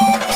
Everyone,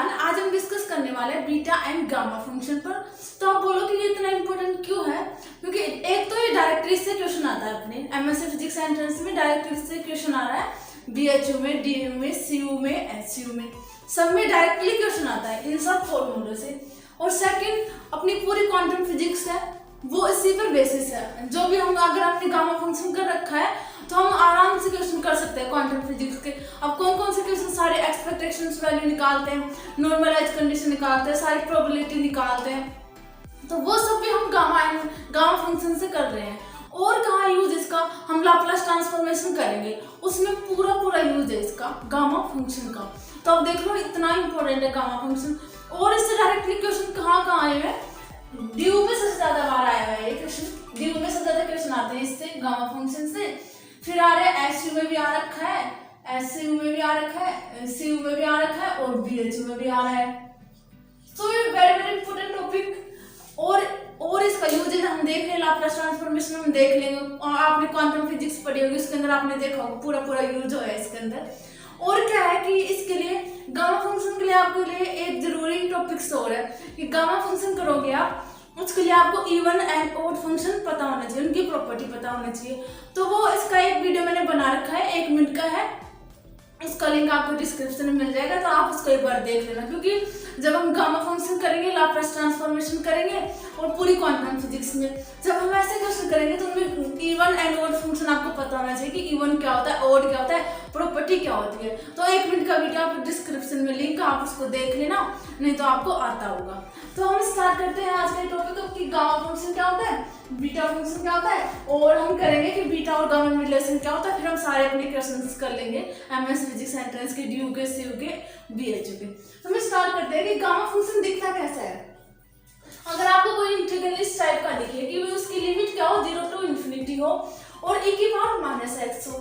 आज हम discuss करने वाले हैं बीटा एंड गामा फंक्शन पर। तो आप बोलो कि ये इतना इंपॉर्टेंट क्यों है? क्योंकि एक तो ये डायरेक्टली से क्वेश्चन आता है, अपने एमएससी फिजिक्स एंट्रेंस में डायरेक्टली से क्वेश्चन आ रहा है। बीएचयू में, डीयू में, सीयू में, एचयू में, सब में डायरेक्टली क्वेश्चन आता है इन सब फॉर्मूले से। और सेकंड, अपनी पूरी क्वांटम फिजिक्स है वो इसी पर बेसिस है। जो भी हम अगर आपने गामा फंक्शन कर रखा है तो हम आराम से क्वेश्चन कर सकते हैं क्वांटम फिजिक्स के। अब कौन कौन से क्वेश्चन? सारे एक्सपेक्टेशंस वैल्यू निकालते हैं, नॉर्मलाइज कंडीशन निकालते हैं, सारी प्रोबेबिलिटी निकालते हैं। तो वो सब भी हम गामा फंक्शन से कर रहे हैं। और कहाँ यूज इसका? हम लाप्लास ट्रांसफॉर्मेशन करेंगे, उसमें पूरा यूज है इसका गामा फंक्शन का। तो अब देख लो इतना इंपॉर्टेंट है गामा फंक्शन। और इससे डायरेक्टली क्वेश्चन कहाँ आए हैं? ड्यू में सबसे ज्यादा बार आया है ये क्वेश्चन। ड्यू में सबसे ज्यादा क्वेश्चन आते हैं इससे, गामा फंक्शन से। फिर आ रहे हैं एसयू में भी आ रखा है, एसयू में भी आ रखा है, सीयू में भी आ रखा है और बीएचयू में भी आ रहा है। तो ये वेरी इंपॉर्टेंट टॉपिक। और इसका यूजेज हम देख रहे हैं, लाप्लास ट्रांसफॉर्मेशन हम देख लेंगे। और आपने क्वांटम फिजिक्स पढ़ी होगी, उसके अंदर आपने देखा होगा पूरा यूज हो है इसके अंदर। और क्या है कि इसके लिए गामा फंक्शन के लिए आपके लिए एक जरूरी टॉपिक्स और है कि गामा फंक्शन करोगे आप, उसके लिए आपको इवन एंड ऑड फंक्शन पता होना चाहिए, उनकी प्रॉपर्टी पता होना चाहिए। तो वो इसका एक वीडियो मैंने बना रखा है, 1 मिनट का है, उसका लिंक आपको डिस्क्रिप्शन में मिल जाएगा। तो आप उसको एक बार देख लेना। क्योंकि जब हम गामा फंक्शन करेंगे, लाप्लास ट्रांसफॉर्मेशन करेंगे और पूरी क्वांटम फिजिक्स में जब हम ऐसे क्वेश्चन करेंगे तो उनमें इवन एंड ऑड फंक्शन आपको पता होना चाहिए कि इवन क्या होता है, ऑड क्या होता है, प्रॉपर्टी क्या होती है। तो 1 मिनट का वीडियो आप डिस्क्रिप्शन में लिंक, आप उसको देख लेना, नहीं तो आपको आता होगा। तो हम स्टार्ट करते हैं आज के टॉपिक कि गामा फंक्शन क्या होता है, बीटा फंक्शन क्या होता है, और हम करेंगे कि बीटा और गामा में रिलेशन क्या होता है। फिर हम सारे अपने क्वेश्चंस कर लेंगे एमएस फिजिक्स एंट्रेंस के, ड्यू के, सीयू के, बीएचयू के। तो हम स्टार्ट करते हैं कि गामा फंक्शन दिखता कैसा है। अगर आपको कोई इंटीग्रल इस टाइप का दिखे कि उसकी लिमिट क्या हो, 0 टू इंफिनिटी हो और e की पावर -x हो,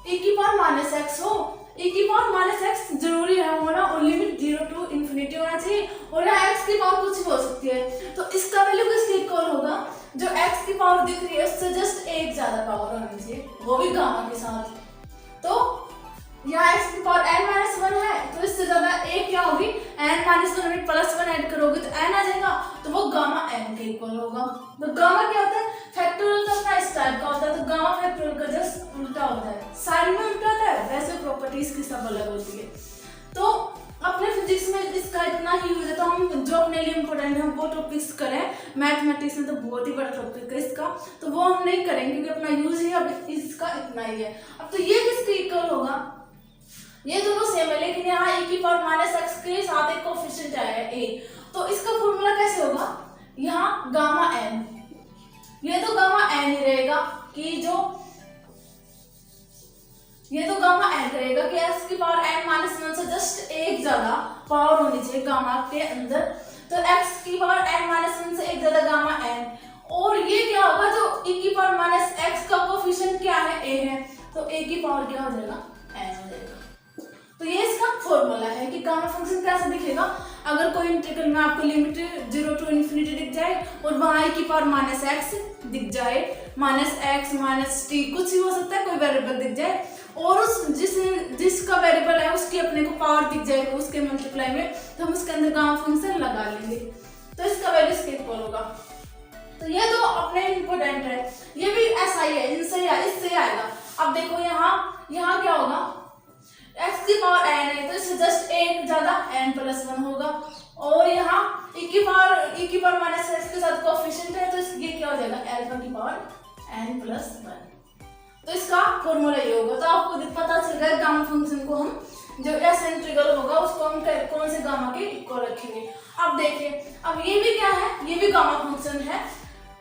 e की पावर -x हो, e की पावर -x जरूरी है होना, और लिमिट 0 टू इंफिनिटी होना चाहिए। और यहाँ x की पावर कुछ भी हो सकती है, तो इसका वैल्यू किसके इक्वल होगा? जो x की पावर दिख रही है उससे जस्ट एक ज्यादा पावर होनी चाहिए, वो भी गामा के साथ। तो यहाँ x की पावर n-1 है, तो इससे ज्यादा एक क्या होगी? n-1 में +1 ऐड करोगे तो n आ जाएगा, तो वो गामा n के इक्वल होगा। तो गामा क्या होता है? फैक्टोरियल तो अपना इस टाइप का होता है, तो गामा फैक्टोरियल का जस्ट उल्टा होता है, साइन में उल्टा होता है, वैसे प्रॉपर्टीज की सब अलग होती है। तो अपने फिजिक्स में इसका इतना ही यूज है। तो हम जो अपने लिए इम्पोर्टेंट है वो टॉपिक्स करें। मैथमेटिक्स में तो बहुत ही बड़ा टॉपिक है इसका, तो वो हम नहीं करेंगे क्योंकि अपना यूज ही अब इसका इतना ही है। अब तो ये किसके इक्वल होगा? ये दोनों सेम है, लेकिन यहाँ e की पावर -x के साथ एक कोफिशिएंट आया है a, तो इसका फॉर्मूला कैसे होगा? यहाँ गामा n, ये तो गामा n ही रहेगा कि ये तो गामा n रहेगा कि x की पावर n-1 से जस्ट एक ज्यादा पावर होनी चाहिए गामा के अंदर। तो x की पावर n-1 से एक ज्यादा गामा n, और ये क्या होगा? जो e की पावर -x का कोफिशिएंट क्या है? a है, तो a की पावर क्या हो जाएगा? n हो जाएगा। तो ये इसका फॉर्मूला है कि गामा फंक्शन कैसे दिखेगा। अगर कोई इंटीग्रल में आपको लिमिट 0 टू इंफिनिटी दिख जाए और वहां की पावर -x दिख जाए, -x -t कुछ ही हो सकता है, कोई वेरिएबल दिख जाए, और उस जिसका वेरिएबल है उसकी अपने को पावर दिख जाएगा उसके मल्टीप्लाई में, तो हम उसके अंदर गामा फंक्शन लगा लेंगे, तो इसका वैल्यू इसके इक्वल होगा। तो ये तो अपने इम्पोर्टेंट है, ये भी ऐसा ही है, इससे आएगा। अब देखो यहाँ क्या होगा? x की पावर n है, तो इससे जस्ट एक ज्यादा n+1 होगा, और यहाँ e की पावर -x के साथ कोफिशिएंट है, तो ये क्या हो जाएगा? अल्फा की पावर n+1। तो इसका फॉर्मूला ये होगा। तो आपको पता चल गया गामा फंक्शन को हम जो ऐसा इंटीग्रल होगा उसको हम कौन से गामा के इक्वल रखेंगे। अब देखिए, अब ये भी क्या है? ये भी गामा फंक्शन है।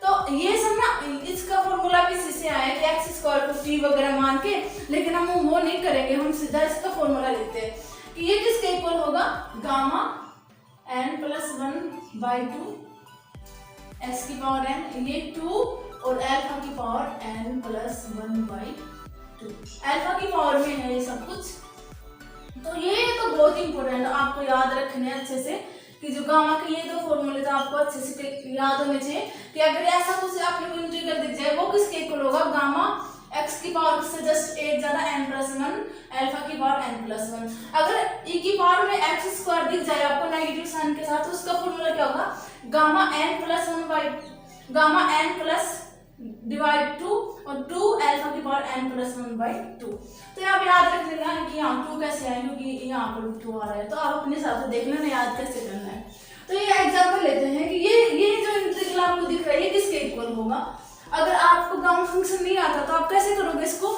तो ये सब ना, इसका फॉर्मूला भी इसी से आया है कि x² t वगैरह मान के, लेकिन हम वो नहीं करेंगे, हम सीधा इसका फॉर्मूला लिखते हैं कि ये किसके इक्वल होगा? गामा n+1/2 s की पावर n, ये 2, और अल्फा की पावर n+1/2, अल्फा की पावर में है ये सब कुछ। तो ये तो बहुत इंपॉर्टेंट है, आपको याद रखने अच्छे से कि जो गामा के ये दो फॉर्मूले तो आपको अच्छे से याद होने चाहिए कि अगर ऐसा कुछ आपने को इंटीग्रल दिख जाए वो किसके इक्वल होगा, गामा x की पावर से जस्ट एक ज्यादा n+1 अल्फा की पावर n+1। अगर e की पावर में x² दिख जाए आपको नेगेटिव साइन के साथ तो उसका फॉर्मूला क्या होगा, गामा n प्लस डिवाइड 2 और 2 अल्फा की पावर n+1/2। तो यहाँ पे याद रख लेना है कि यहाँ 2 कैसे आए, क्योंकि यहाँ पर 2 आ रहा है, तो आप अपने हिसाब से देख लेना याद कैसे करना है। तो ये एग्जांपल लेते हैं कि ये जो इंटीग्रल आपको दिख रहा है ये किसके इक्वल होगा। अगर आपको गामा फंक्शन नहीं आता तो आप कैसे करोगे इसको,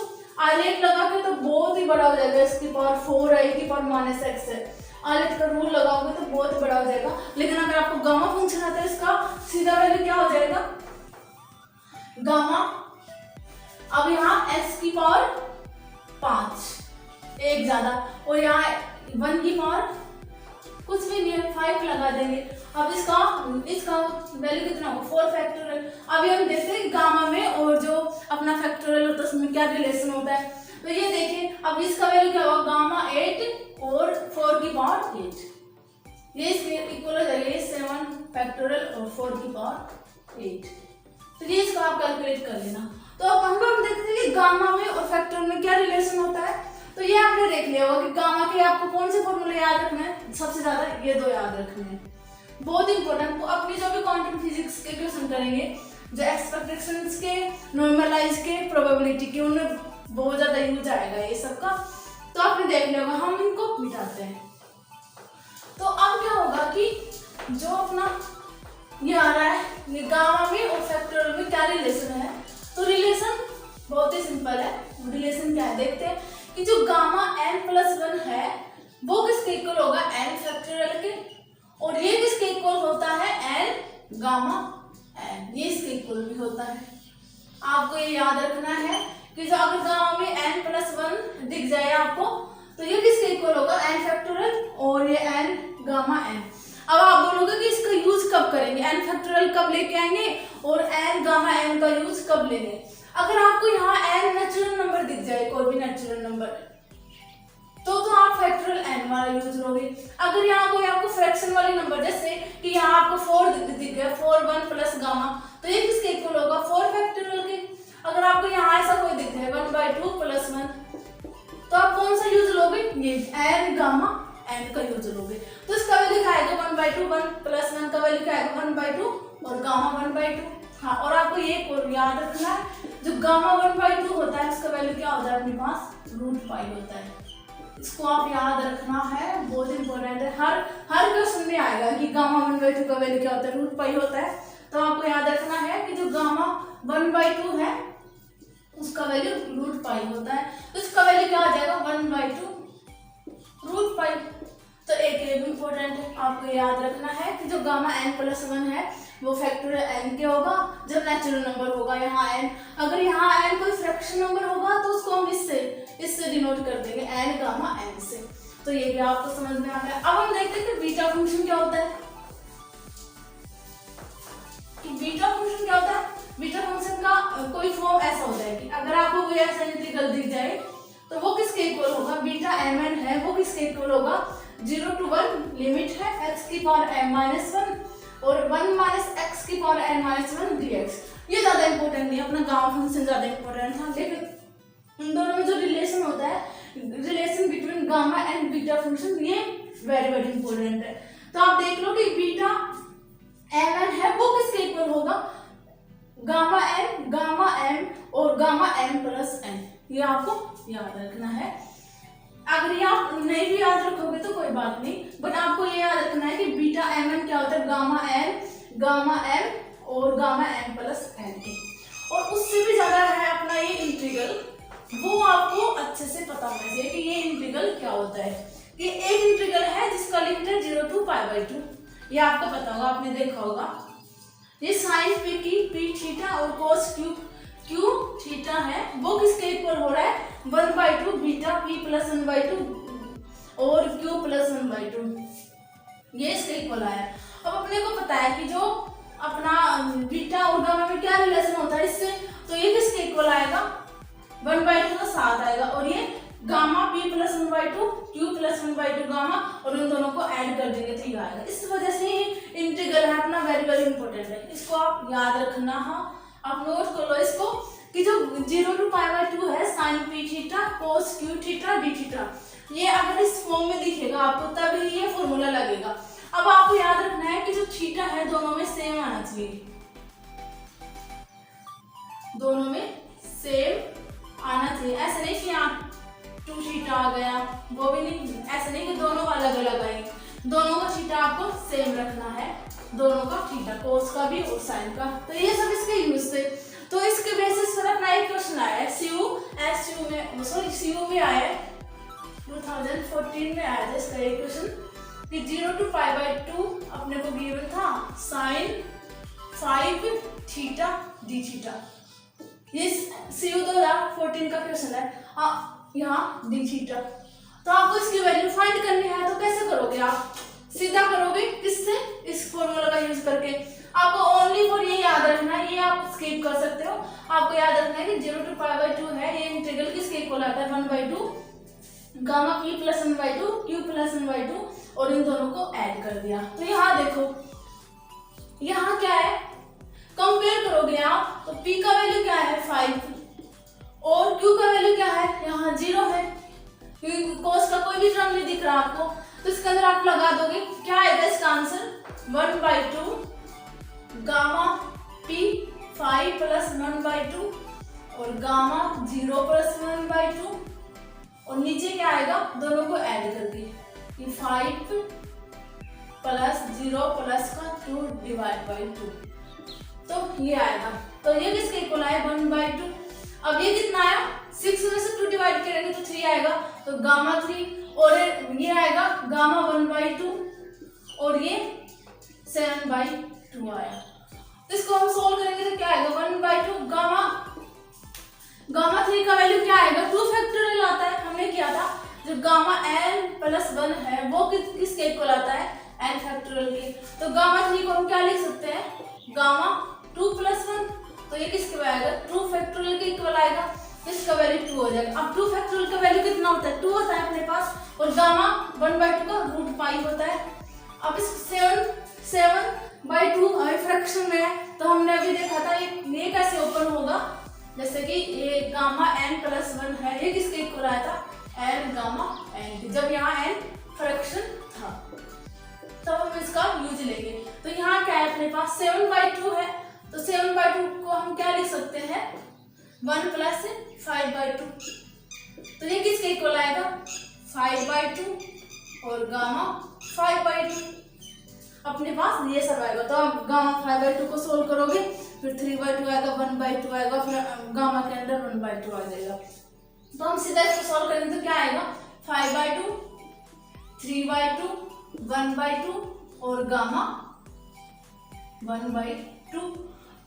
आलेख लगा के तो बहुत ही बड़ा हो जाएगा, इसकी पावर 4 है, की पावर -x है, आलेख का रूल लगाओगे तो बहुत बड़ा हो जाएगा। लेकिन अगर आपको गामा फंक्शन आता है इसका सीधा वैल्यू क्या हो जाएगा, गामा अब यहाँ x की पावर 5 एक ज्यादा और यहाँ 1 की पावर कुछ भी नहीं है 5 लगा देंगे। अब इसका वैल्यू कितना होगा 4 फैक्टोरियल। अभी हम देखते हैं गामा में और जो अपना फैक्टोरियल होता है उसमें क्या रिलेशन होता है। तो ये देखिए अब इसका वैल्यू क्या होगा, गामा 8 और 4 की पावर 8, ये इसके इक्वल हो जाएगा 7 फैक्टोरियल और 4 की पावर 8। तो ये इसको आप कैलकुलेट कर लेना। तो अब हम लोग देखते हैं कि गामा में और फैक्टोरियल में क्या रिलेशन होता है। तो ये आपने देख लिया होगा कि गामा के आपको कौन से फॉर्मूले याद रखने हैं, सबसे ज्यादा ये दो याद रखने हैं, बहुत इंपॉर्टेंट। तो अपनी जो भी क्वांटम फिजिक्स के क्वेश्चन करेंगे, जो एक्सपेक्टेशंस के, नॉर्मलाइज के, प्रोबेबिलिटी के, उनमें बहुत ज्यादा यूज आएगा ये सब का। तो आपने देख लिया होगा, हम इनको मिटाते हैं। तो अब क्या होगा कि जो अपना ये आ रहा है, ये गामा में और फैक्टोरियल में क्या रिलेशन है। तो रिलेशन बहुत ही सिंपल है। रिलेशन क्या है देखते हैं कि जो गामा n+1 है वो किसके इक्वल होगा, n फैक्टोरियल के, और ये किसके इक्वल होता है, n गामा n, ये इसके इक्वल भी होता है। आपको ये याद रखना है कि जो अगर गामा में n+1 दिख जाए आपको तो ये किसके इक्वल होगा, n फैक्टोरियल और ये n गामा n। अब आप बोलोगे कि इसका यूज कब करेंगे, n फैक्टोरियल कब लेके आएंगे और n गामा n का यूज कब लेंगे। अगर आपको यहाँ n नेचुरल नंबर दिख जाए, कोई भी नेचुरल नंबर, तो आप फैक्टोरियल n वाला यूज लोगे। अगर यहाँ कोई आपको फ्रैक्शन वाले नंबर, जैसे कि यहाँ आपको 4 दिख गया, 4 1 प्लस गामा, तो ये किसके इक्वल होगा, 4 फैक्टोरियल के। अगर आपको यहाँ ऐसा कोई दिख जाए 1/2 + 1, तो आप कौन सा यूज लोगे, ये n गामा n का यूज लोगे। तो इसका वैल्यू क्या आएगा 1/2, 1 + 1 का वैल्यू क्या आएगा 1/2 और गामा 1/2। हाँ, और आपको ये याद रखना है, जो गामा 1/2 होता है उसका वैल्यू क्या होता है अपने पास, √π होता है। इसको आप याद रखना है, बहुत इंपॉर्टेंट है। हर क्वेश्चन में आएगा कि गामा 1/2 का वैल्यू क्या होता है, √π होता है। तो आपको याद रखना है कि जो गामा 1/2 है उसका वैल्यू √π होता है। तो इसका वैल्यू क्या आ जाएगा 1/2 √π। तो एक ये भी इंपॉर्टेंट है, आपको याद रखना है कि जो गामा n+1 है वो फैक्टोरियल n के होगा जब नेचुरल नंबर होगा यहाँ n। अगर यहाँ n कोई फ्रैक्शन नंबर होगा तो उसको हम इससे डिनोट कर देंगे n गामा n से। तो ये भी आपको समझ में आ गया। अब हम देखते हैं कि बीटा फंक्शन क्या होता है, कि बीटा फंक्शन क्या होता है। बीटा फंक्शन का कोई फॉर्म ऐसा होता है कि अगर आपको कोई ऐसा इंटीग्रल दिख जाए तो वो किसके इक्वल होगा, बीटा mn है वो किसके इक्वल होगा, 0 to 1 लिमिट है x की पावर m-1 और 1 - x की पावर n-1 dx। ये ज्यादा इंपॉर्टेंट नहीं है, अपना गामा फंक्शन ज्यादा इंपॉर्टेंट था। लेकिन इन दोनों में जो रिलेशन होता है, relation between gamma and beta function, ये वेरी इंपॉर्टेंट है। तो आप देख लो कि बीटा mn है वो किसके इक्वल होगा, गामा m और गामा m+n। ये आपको याद रखना है। अगर ये आप नहीं भी याद रखोगे तो कोई बात नहीं, बट आपको ये याद रखना है कि बीटा mn क्या होता है, गामा m और गामा m+n के। और उससे भी ज्यादा है अपना ये इंटीग्रल, वो आपको अच्छे से पता होना चाहिए कि ये इंटीग्रल क्या होता है। ये एक इंटीग्रल है जिसका लिमिट है 0 to π/2, ये आपको पता होगा, आपने देखा होगा। ये साइन p की p थीटा और cos q थीटा है वो किसके इक्वल हो रहा है, 1/2 बीटा p + 1/2 और q + 1/2, ये इसके इक्वल आया। अब अपने को पता है कि जो अपना बीटा और गामा में क्या रिलेशन होता है इससे, तो ये किसके इक्वल आएगा, 1/2 का 7 आएगा और ये gamma p plus 1/2 q plus 1/2 gamma, और उन दोनों को ऐड कर देंगे तो ये आएगा। इस वजह से ही इंटीग्रल है अपना वेरी वेरी इंपॉर्टेंट है, इसको आप याद रखना। हाँ, आप नोट कर लो इसको कि जो 0 to π/2 है sin p theta cos q theta d theta, ये अगर इस फॉर्म में दिखेगा आपको तभी ये फॉर्मूला लगेगा। अब आपको याद रखना है कि जो थीटा है दोनों में सेम आना चाहिए, दोनों में सेम आना चाहिए। ऐसा नहीं कि यहाँ 2 थीटा आ गया, वो भी नहीं, ऐसा नहीं कि दोनों अलग अलग आएंगे, दोनों का थीटा आपको सेम रखना है, दोनों का थीटा, कोस का भी और साइन का। तो ये सब इसके यूज थे। तो इसके बेसिस पर अपना एक क्वेश्चन आया है सीयू में आया है 2014 में आया था इसका एक क्वेश्चन कि 0 to π/2 अपने को गिवन था साइन 5 थीटा डी थीटा। ये सीयू 2014 का क्वेश्चन है। यहाँ डी थीटा, तो आपको इसकी वैल्यू फाइंड करनी है, तो कैसे करोगे आप? सीधा करोगे, किससे? इस फॉर्मूला का यूज करके। आपको ओनली फॉर ये याद रखना है, ये आप स्किप कर सकते हो। आपको याद रखना है कि 0 to π/2 है, ये इंटीग्रल किसके इक्वल आता है 1/2 gamma p plus 1/2 q plus 1/2, और इन दोनों को ऐड कर दिया। तो यहाँ देखो, यहाँ क्या है, कंपेयर करोगे आप तो p का वैल्यू क्या है 5 और q का वैल्यू क्या है, यहाँ 0 है, क्योंकि cos का कोई भी टर्म नहीं दिख रहा आपको, तो इसके अंदर आप लगा दोगे, क्या आएगा इसका आंसर 1/2 गामा p 5 प्लस 1/2 और गामा 0 प्लस 1/2, और नीचे क्या आएगा, दोनों को ऐड करके ये 5 प्लस 0 प्लस का 2 डिवाइड बाई 2, तो ये आएगा। तो ये किसके इक्वल आया 1/2। अब ये कितना आया, 6 में से 2 डिवाइड करेंगे तो 3 आएगा, तो गामा 3, और ये आएगा गामा 1/2 और ये 7/2 आया। तो इसको हम सोल्व करेंगे तो क्या आएगा 1/2 गामा 3 का वैल्यू क्या आएगा, 2 फैक्टोरियल आता है, हमने किया था। जो गामा n प्लस 1 है वो किसके इक्वल आता है, n फैक्टोरियल के। तो गामा 3 को हम क्या लिख सकते हैं, गामा 2 प्लस 1, तो ये किसके आएगा 2 फैक्टोरियल के इक्वल आएगा, इसका वैल्यू 2 हो जाएगा। अब 2 फैक्टोरियल का वैल्यू कितना होता है, 2 होता है अपने पास, और गामा 1/2 का √5 होता है। अब इस 7/2 हमें फ्रैक्शन में है, तो हमने अभी देखा था ये कैसे ओपन होगा, जैसे कि ये गामा n प्लस 1 है, ये किसके इक्वल आया था n गामा n, जब यहाँ n फ्रैक्शन था तब हम इसका यूज लेंगे। तो यहाँ क्या है अपने पास 7/2 है, तो 7/2 को हम क्या लिख सकते हैं 1 प्लस 5/2, तो ये किसके इक्वल आएगा 5/2 और गामा 5/2, अपने पास ये सब आएगा। तो आप गामा 5/2 को सोल्व करोगे, फिर 3/2 आएगा, 1/2 आएगा, फिर गामा के अंदर 1/2 आ जाएगा। तो हम सीधा इसको सोल्व करेंगे तो क्या आएगा 5/2 3/2 1/2 और गामा 1/2।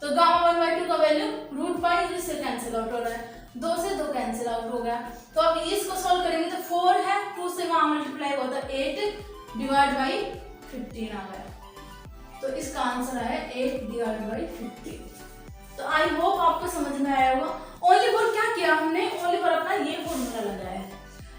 तो गामा 1/2 का वैल्यू √5 से कैंसिल आउट हो रहा है, 2 से 2 कैंसिल आउट हो गया। तो अब इसको सोल्व करेंगे तो 4 है, 2 से वहां मल्टीप्लाई होता है 8 डिवाइड बाई 15 आ गया। तो इसका आंसर है 8 डिवाइड बाई 15। तो आई होप आपको समझ में आया होगा। ओनली फॉर क्या किया हमने, ओनली फॉर अपना ये फॉर्मूला लगाया है,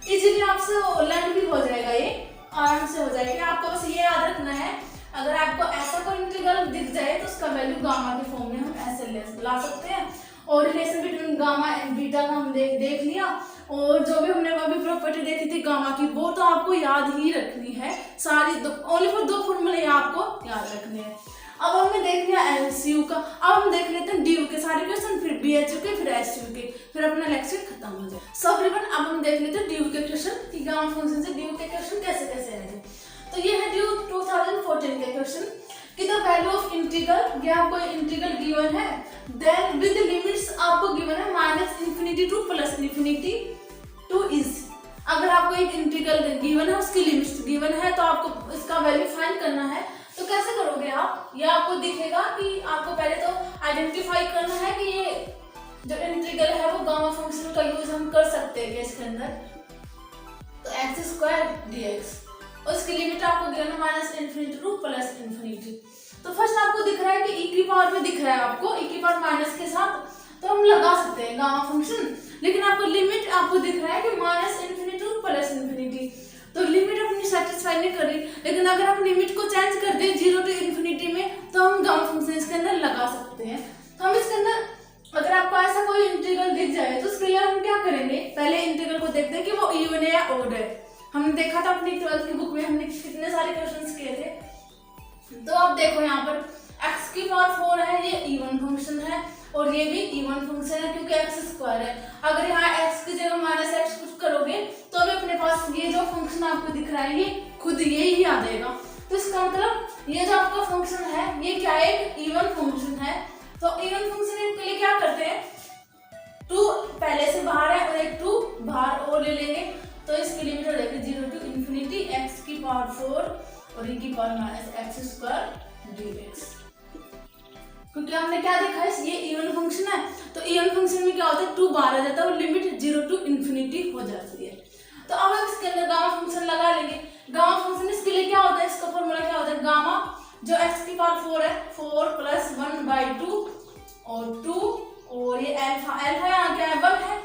इजीली आपसे लर्न भी हो जाएगा, ये आराम से हो जाएगा। आपको बस ये याद रखना है, अगर आपको ऐसा कोई इंटीग्रल दिख जाए तो उसका वैल्यू गामा के फॉर्म में हम ऐसे ला सकते हैं। और relation between gamma and beta का हम देख लिया, और जो भी हमने अभी प्रॉपर्टी देखी थी गामा की, वो तो आपको याद ही रखनी है सारी, ओनली फॉर 2 फॉर्मूले आपको याद रखने हैं। अब हमने देख लिया एलसीयू का, अब हम देख लेते हैं डीयू के सारे क्वेश्चन, फिर बीएचयू के, फिर एसयू के, फिर अपना लेक्चर खत्म हो जाए। सब रिवन अब हम देख लेते हैं डीयू के क्वेश्चन कि गामा फंक्शन से डीयू के क्वेश्चन कैसे कैसे आएंगे। तो ये है डीयू 2014 के क्वेश्चन कि द वैल्यू ऑफ इंटीग्रल, ये आपको इंटीग्रल गिवन है, देन विद लिमिट्स आपको गिवन है -∞ टू +∞ टू इज। अगर आपको एक इंटीग्रल गिवन है, उसकी लिमिट्स गिवन है, तो आपको इसका वैल्यू फाइंड करना है। तो कैसे करोगे आप, ये आपको दिखेगा कि आपको पहले तो आइडेंटिफाई करना है कि ये जो इंटीग्रल है वो गामा फंक्शन का यूज हम कर सकते हैं इसके अंदर। तो x² dx, और इसकी लिमिट आपको गिवन है -∞ टू +∞। तो फर्स्ट आपको दिख रहा है कि e की पावर में दिख रहा है आपको, e की पावर माइनस के साथ, तो हम लगा सकते हैं गामा फंक्शन लेकिन आपको लिमिट आपको दिख रहा है कि minus infinity two plus infinity, तो लिमिट अपनी सेटिस्फाई नहीं कर रही। लेकिन अगर हम लिमिट को चेंज कर दें 0 टू इन्फिनिटी में, तो हम गामा फंक्शन इसके अंदर लगा सकते हैं। तो हम इसके अंदर अगर आपको ऐसा कोई इंटीग्रल दिख जाए तो उसके लिए हम क्या करेंगे, पहले इंटीग्रल को देखते हैं कि वो इवन है या ओड है। हमने देखा था अपनी 12th की बुक में, हमने कितने सारे क्वेश्चंस किए थे। तो अब देखो यहाँ पर x की पावर 4 है, ये इवन फंक्शन है और ये भी इवन फंक्शन है क्योंकि x स्क्वायर है। अगर यहाँ x की जगह माइनस एक्स कुछ करोगे तो भी अपने पास ये जो फंक्शन आपको दिख रहा है ये खुद ये ही आ जाएगा। तो इसका मतलब ये जो आपका फंक्शन है ये क्या है, एक इवन फंक्शन है। तो इवन फंक्शन के लिए क्या करते हैं, 2 पहले से बाहर है और एक 2 बाहर और ले लेंगे, तो इसकी लिमिट हो जाएगी 0 टू इन्फिनिटी x की पावर 4 और e की power minus x square dx। क्योंकि हमने क्या देखा है, ये इवन फंक्शन है, तो इवन फंक्शन में क्या होता है 2 बाहर आ जाता है और लिमिट 0 टू इन्फिनिटी हो जाती है। तो अब हम इसके अंदर गामा फंक्शन लगा लेंगे। गामा फंक्शन इसके लिए क्या होता है, इसका फॉर्मूला क्या होता है, गामा जो x की पावर 4 है 4 प्लस 1/2 और 2 और ये अल्फा, अल्फा यहाँ क्या है 1 है,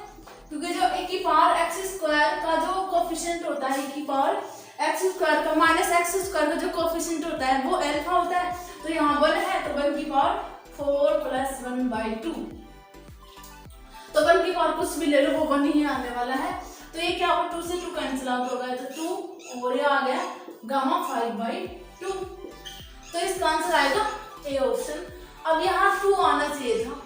क्योंकि जो e की पावर x स्क्वायर का जो कोफिशिएंट होता है, e की पावर x स्क्वायर का माइनस एक्स स्क्वायर का जो कोफिशिएंट होता है वो अल्फा होता है। तो यहाँ 1 है तो 1 की पावर 4 प्लस 1/2, तो 1 की पावर कुछ भी ले लो वो 1 ही आने वाला है। तो ये क्या होगा, 2 से 2 कैंसिल आउट हो गया तो 2 और ये आ गया गामा 5/2। तो इसका आंसर आएगा ए ऑप्शन। अब यहाँ 2 आना चाहिए था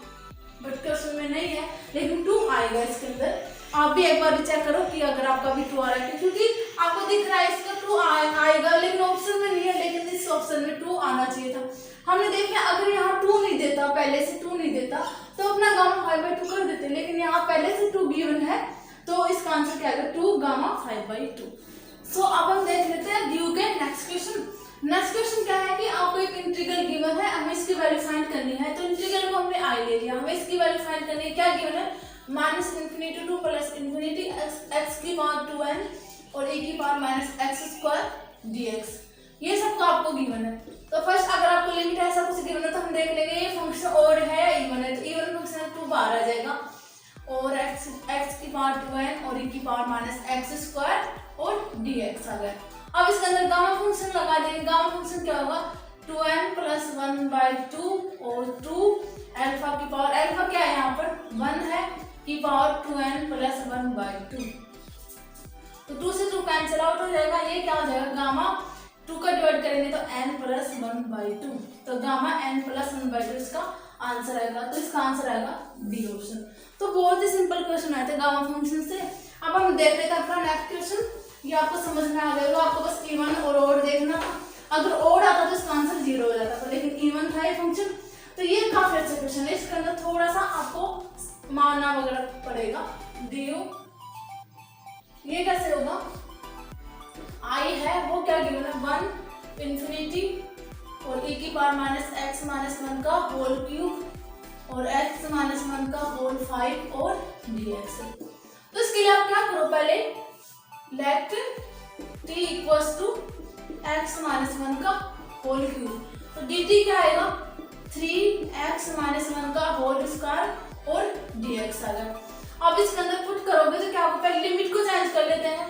बट क्वेश्चन में नहीं है, लेकिन 2 आएगा इसके अंदर। आप भी एक बार चेक करो कि अगर आपका भी 2 आ रहा है, क्योंकि आपको दिख रहा है इसका 2 आएगा लेकिन ऑप्शन में नहीं है, लेकिन इस ऑप्शन में 2 आना चाहिए था। हमने देखा अगर यहाँ 2 नहीं देता, पहले से 2 नहीं देता तो अपना गामा 5/2 कर देते, लेकिन यहाँ पहले से 2 गिवन है तो इसका आंसर क्या आएगा 2 गामा 5/2। सो अब हम देख लेते हैं ड्यू के नेक्स्ट क्वेश्चन। नेक्स्ट क्वेश्चन क्या है कि आपको एक इंटीग्रल गिवन है, हमें इसकी वैल्यू फाइंड करनी है। तो इंटीग्रल को हमने आई ले लिया, हमें इसकी वैल्यू फाइंड करनी है। क्या गिवन है, minus infinity two plus infinity x की पावर 2n और e की power minus x square dx, ये सबको आपको गिवन है। तो फर्स्ट अगर आपको लिमिट ऐसा कुछ गिवन है तो हम देख लेंगे ये फंक्शन ओड है या इवन है। तो इवन फंक्शन है 2 बाहर आ जाएगा और x की पावर 2n और e की पावर माइनस एक्स स्क्वायर और dx आ गया। अब इसके अंदर गामा फंक्शन लगा देंगे। गामा फंक्शन क्या होगा, 2n प्लस 1/2 और 2 अल्फा की पावर, अल्फा क्या है यहाँ पर 1 है की पावर 2n प्लस 1/2। तो 2 से 2 कैंसिल आउट हो जाएगा, ये क्या हो जाएगा गामा 2 का डिवाइड करेंगे तो n प्लस 1/2, तो गामा n प्लस 1/2 इसका आंसर आएगा। तो इसका आंसर आएगा डी ऑप्शन। तो बहुत ही सिंपल क्वेश्चन आए थे गामा फंक्शन से। अब हम देख लेते हैं अपना नेक्स्ट क्वेश्चन, ये आपको समझ में आ गया, आपको बस इवन और ओड देखना था। अगर ओड आता तो इसका आंसर 0 हो जाता था, लेकिन इवन था ये फंक्शन। तो ये काफी अच्छा क्वेश्चन है, इसके अंदर थोड़ा सा आपको मानना वगैरह पड़ेगा। ड्यू ये कैसे होगा, आई है वो क्या गिवन है 1 इन्फिनिटी और e की पावर माइनस एक्स माइनस 1 का होल क्यूब और x माइनस 1 का होल 5 और dx। तो इसके लिए आप क्या करो, पहले let t equals to x minus 1 का होल क्यूब, तो dt क्या आएगा 3x माइनस 1 का होल स्क्वायर और dx आ गया। अब इसके अंदर पुट करोगे तो क्या होगा, पहले लिमिट को चेंज कर लेते हैं।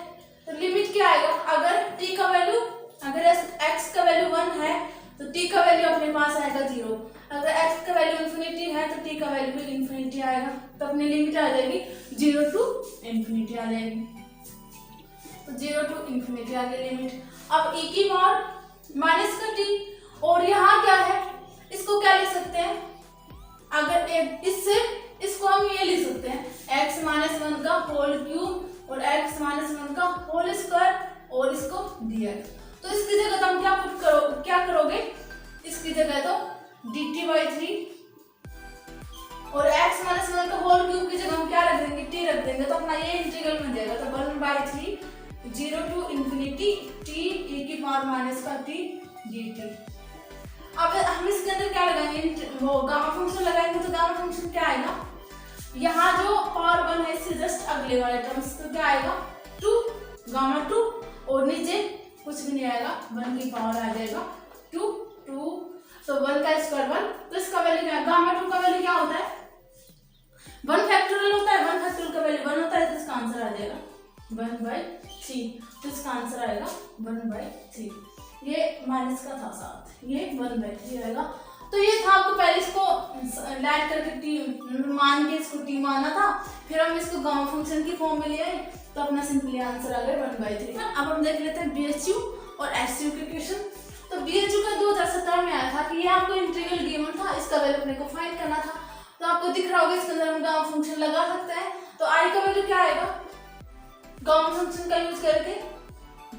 तो लिमिट क्या आएगा, अगर t का वैल्यू, अगर x का वैल्यू 1 है तो t का वैल्यू अपने पास आएगा 0, अगर x का वैल्यू इन्फिनिटी है तो t का वैल्यू भी इन्फिनिटी आएगा, तो अपनी लिमिट आ जाएगी 0 टू इन्फिनिटी आ जाएगी। तो 0 टू इन्फिनिटी आ गई लिमिट। अब e की पावर माइनस का t और यहाँ क्या है, इसको क्या लिख सकते हैं, अगर इससे इसको हम ये लिख सकते हैं x माइनस 1 का होल क्यूब और x माइनस 1 का होल स्क्वायर और इसको dx। तो इसकी जगह हम क्या करोगे, इसकी जगह तो dt/3 और x माइनस 1 का होल क्यूब की जगह हम क्या रख देंगे, t रख देंगे, तो अपना ये इंटीग्रल बन जाएगा। तो 1/3 0 टू इन्फिनिटी t e की पावर माइनस का t dt। अब हम इसके अंदर क्या लगाएंगे, वो गामा फंक्शन लगाएंगे। तो गामा फंक्शन क्या आएगा, यहाँ जो पावर 1 है इससे जस्ट अगले वाले टर्म्स, तो क्या आएगा 2 गामा 2 और नीचे कुछ भी नहीं आएगा, 1 की पावर आ जाएगा 2 2, तो 1 का स्क्वायर 1, तो इसका वैल्यू क्या है, गामा 2 का वैल्यू क्या होता है 1 फैक्टोरियल होता है, 1 फैक्टोरियल का वैल्यू 1/3। तो इसका आंसर आएगा 1/3। ये माइनस का था साथ, ये 1/3 आएगा। तो ये था, आपको पहले इसको लैट करके टी मान के इसको टी माना था, फिर हम इसको गामा फंक्शन की फॉर्म में ले आए, तो अपना सिंपली आंसर आ गया 1/3। अब हम देख लेते हैं BHU और SU के क्वेश्चन। तो BHU का 2017 में आया था कि ये आपको इंटीग्रल गिवन था, इसका वैल्यू अपने को फाइंड करना था। तो आपको दिख रहा होगा इसके अंदर हम गामा फंक्शन लगा सकते हैं। तो आई का वैल्यू क्या आएगा गामा फंक्शन का यूज करके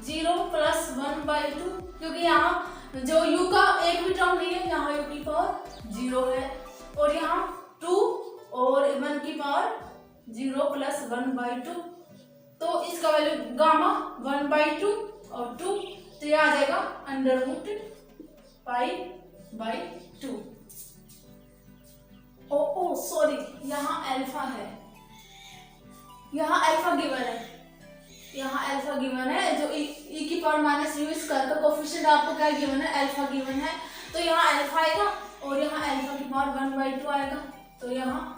0 + 1/2, क्योंकि यहाँ जो u का एक भी टर्म नहीं है, यहाँ u की पावर 0 है, और यहाँ 2 और 1 की पावर 0 + 1/2। तो इसका वैल्यू गामा 1/2 और 2, तो ये आ जाएगा √π/2। ओ सॉरी, यहाँ अल्फा है, यहाँ अल्फा गिवन है, यहाँ अल्फा गिवन है, जो e की पावर -u स्क्वायर का कोफिशिएंट आपको क्या गिवन है, अल्फा गिवन है। तो यहाँ अल्फा आएगा और यहाँ अल्फा की पावर 1/2 आएगा, तो यहाँ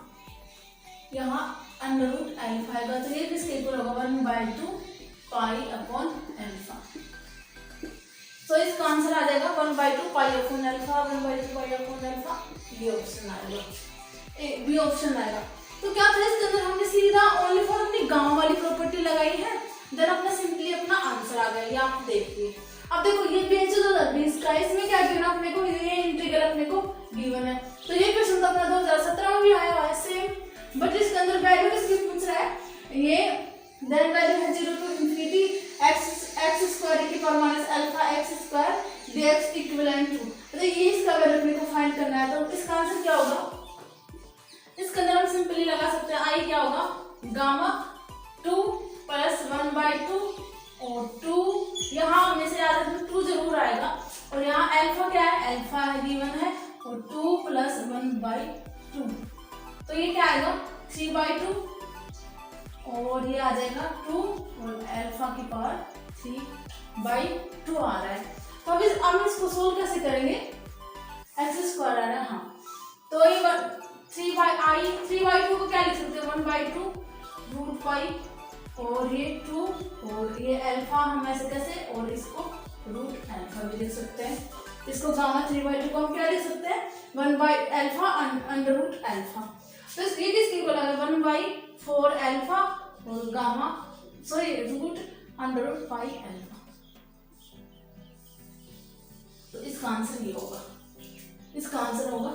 √अल्फा आएगा। तो ये किसके इक्वल होगा 1/2 π/अल्फा। तो इसका आंसर आ जाएगा 1/2 π/अल्फा, 1/2 π/अल्फा। ये ऑप्शन आएगा, बी ऑप्शन आएगा। तो क्या था इसके अंदर, हमने सीधा ओनली फॉर अपनी गामा वाली प्रॉपर्टी लगाई है, देन अपना सिंपली अपना आंसर आ गया। ये आप देखिए, अब देखो ये BHU 2020 का, इसमें क्या गिवन अपने को, ये इंटीग्रल अपने को गिवन है। तो ये क्वेश्चन तो अपना 2017 में भी आया हुआ है सेम, बट इसके अंदर वैल्यू किसकी पूछ रहा है, ये देन वैल्यू है 0 to ∞ x² की power -α x² dx equivalent to. तो ये इसका वैल्यू अपने को फाइंड करना है। तो इसका आंसर क्या होगा, इसके अंदर हम सिंपली लगा सकते हैं, आई क्या होगा गामा 2 + 1/2 और 2, यहाँ में से याद रखना 2 जरूर आएगा, और यहाँ अल्फा क्या है, अल्फा है गिवन है, और 2 + 1/2। तो ये क्या आएगा 3/2, और ये आ जाएगा 2 और अल्फा की पावर 3/2 आ रहा है। तो अब हम इसको सोल्व कैसे करेंगे, x² आ रहा है, हाँ, तो ये 3/2 को क्या लिख सकते हैं 1/2 √π, और ये 2 और ये अल्फा हम ऐसे कैसे, और इसको √अल्फा भी लिख सकते हैं। इसको गामा 3/2 को हम क्या लिख सकते हैं 1/α √अल्फा। तो ये किसकी इक्वल है 1/4 अल्फा और गामा √π/अल्फा। तो इसका आंसर ये होगा, इसका आंसर होगा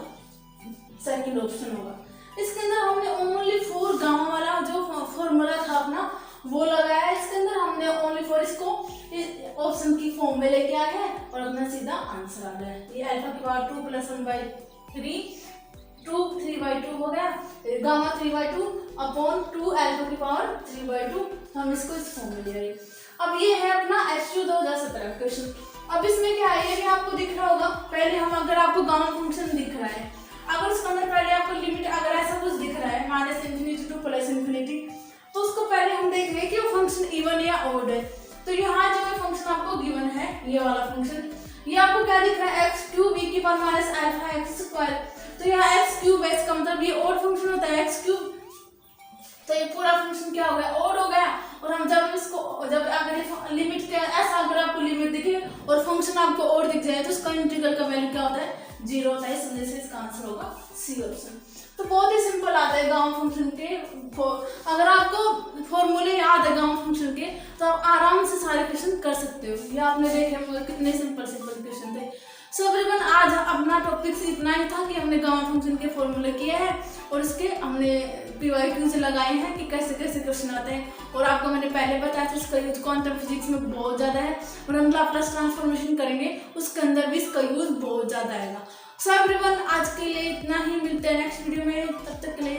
सेकंड ऑप्शन होगा। इसके अंदर हमने ओनली फॉर गामा वाला जो फॉर्मूला था अपना वो लगाया है, इसके अंदर हमने ओनली फॉर इसको ऑप्शन की फॉर्म में लेके आए हैं और अपना सीधा आंसर आ गया है। ये अल्फा की पावर 2 + 1/3 2 3/2 हो गया, गामा 3/2 अपॉन 2 अल्फा की पावर 3/2। हम इसको इस फॉर्म में ले आए। अब ये है अपना SU 2017 क्वेश्चन। अब इसमें क्या है, ये भी आपको दिख रहा होगा। पहले हम, अगर आपको गामा फंक्शन दिख रहा है, अगर उसके अंदर पहले आपको लिमिट अगर ऐसा कुछ दिख रहा है -∞ to +∞, तो उसको पहले हम देखेंगे कि वो फंक्शन इवन या ऑड है। तो यहाँ जो फंक्शन आपको गिवन है, ये वाला फंक्शन, ये आपको क्या दिख रहा है x³ e की पावर -α x²। तो यहाँ x³ है, इसका मतलब ये ऑड फंक्शन होता है x³। तो ये पूरा फंक्शन क्या हो गया, ऑड हो गया। और हम जब इसको, जब अगर लिमिट के ऐसा अगर आपको लिमिट दिखे और फंक्शन आपको ऑड दिख जाए, तो उसका इंटीग्रल का वैल्यू क्या होता है 0 होता है। इस वजह से इसका आंसर होगा सी ऑप्शन। तो बहुत ही सिंपल आता है गामा फंक्शन के। अगर आपको फॉर्मूले याद है गामा फंक्शन के, तो आप आराम से सारे क्वेश्चन कर सकते हो। ये आपने देखे होंगे कितने सिंपल क्वेश्चन थे। सो एवरीवन, आज अपना टॉपिक इतना ही था कि हमने गामा फंक्शन के फॉर्मूले किए हैं और इसके हमने PYQ से लगाए हैं कि कैसे कैसे क्वेश्चन आते हैं। और आपको मैंने पहले बताया था इसका यूज क्वांटम फिजिक्स में बहुत ज़्यादा है, और हम लाप्लास ट्रांसफॉर्मेशन करेंगे उसके अंदर भी इसका यूज बहुत ज़्यादा आएगा। सो एवरीवन, आज के लिए इतना ही, मिलते हैं नेक्स्ट वीडियो में। तब तक के लिए